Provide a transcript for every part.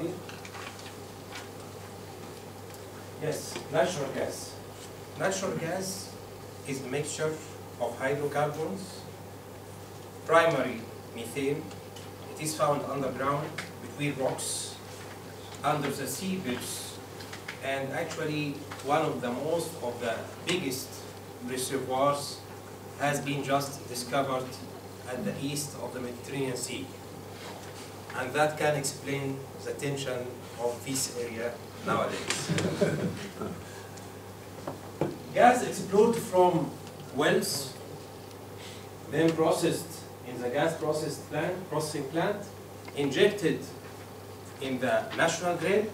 study. Yes, natural gas. Natural gas is a mixture of hydrocarbons, primary methane. It is found underground, between rocks, under the seabeds, and actually one of the biggest reservoirs has been just discovered at the east of the Mediterranean Sea. And that can explain the tension of this area nowadays. Gas explored from wells, then processed in the gas processing plant, injected in the national grid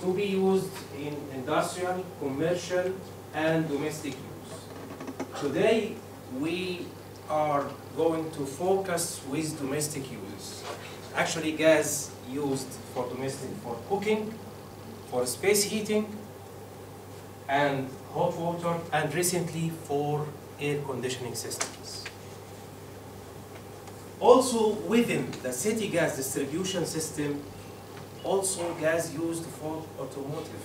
to be used in industrial, commercial, and domestic use. Today, we are going to focus with domestic use. Actually, gas used for domestic, for cooking, for space heating, and hot water, and recently for air conditioning systems. Also within the city gas distribution system, also gas used for automotive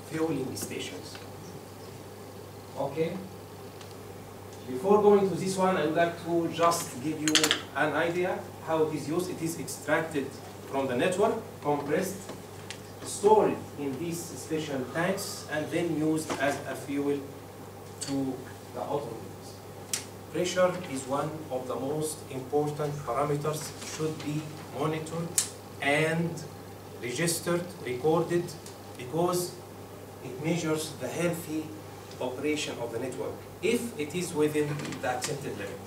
fueling stations. Okay? Before going to this one, I would like to just give you an idea how it is used. It is extracted from the network, compressed, stored in these special tanks, and then used as a fuel to the automobiles. Pressure is one of the most important parameters, should be monitored and registered, recorded, because it measures the healthy operation of the network, if it is within the accepted limit.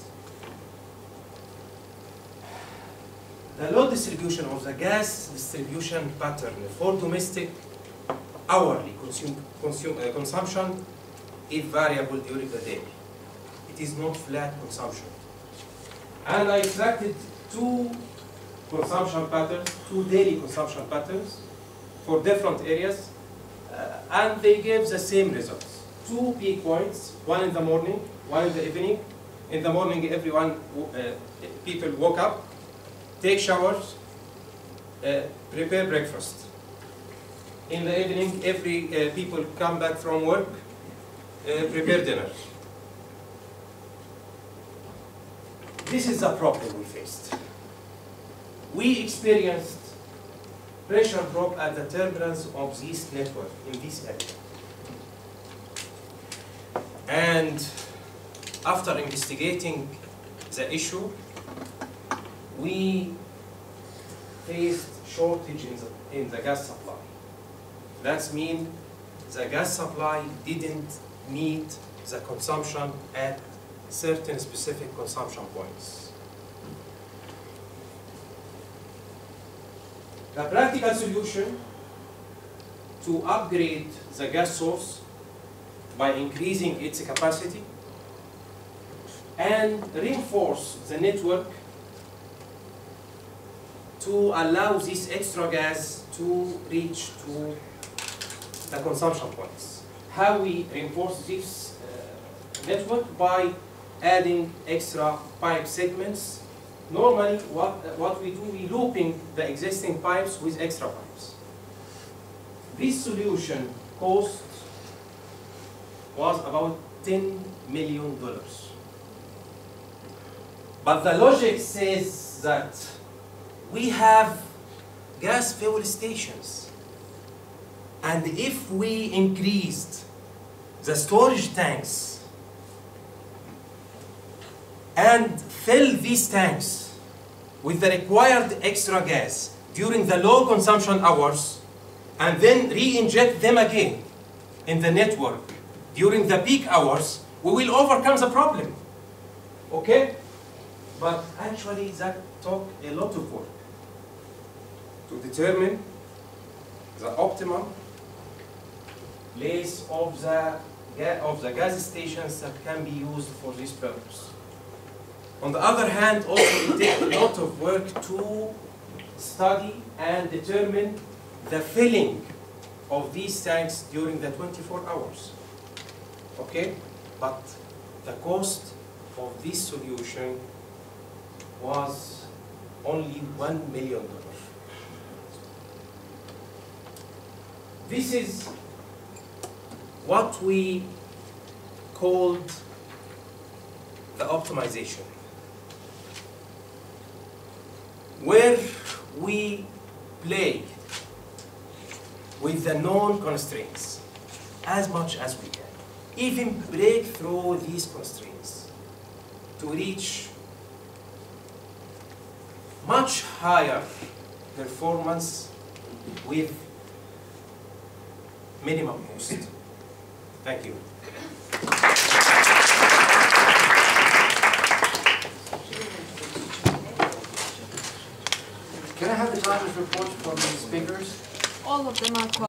The load distribution of the gas distribution pattern for domestic hourly consumption is variable during the day. It is not flat consumption. And I extracted two daily consumption patterns for different areas, and they gave the same results. 2 peak points, one in the morning, one in the evening. In the morning, people woke up, take showers, prepare breakfast. In the evening, people come back from work, prepare dinner. This is the problem we faced. We experienced pressure drop at the terminals of this network in this area. And after investigating the issue, we faced shortage in the gas supply. That means the gas supply didn't meet the consumption at certain specific consumption points. The practical solution to upgrade the gas source by increasing its capacity and reinforce the network to allow this extra gas to reach to the consumption points. How we reinforce this network? By adding extra pipe segments. Normally, what we do, we looping the existing pipes with extra pipes. This solution cost was about $10 million. But the logic says that we have gas fuel stations, and if we increased the storage tanks and fill these tanks with the required extra gas during the low consumption hours, and then re-inject them again in the network during the peak hours, we will overcome the problem. Okay? But actually that took a lot of work to determine the optimum place of the gas stations that can be used for this purpose. On the other hand, also it takes a lot of work to study and determine the filling of these tanks during the 24 hours. Okay? But the cost of this solution was only $1 million. this is what we called the optimization, where we play with the known constraints as much as we can, even break through these constraints to reach much higher performance with minimum cost. Thank you. Can I have the timer's report from the speakers? All of them are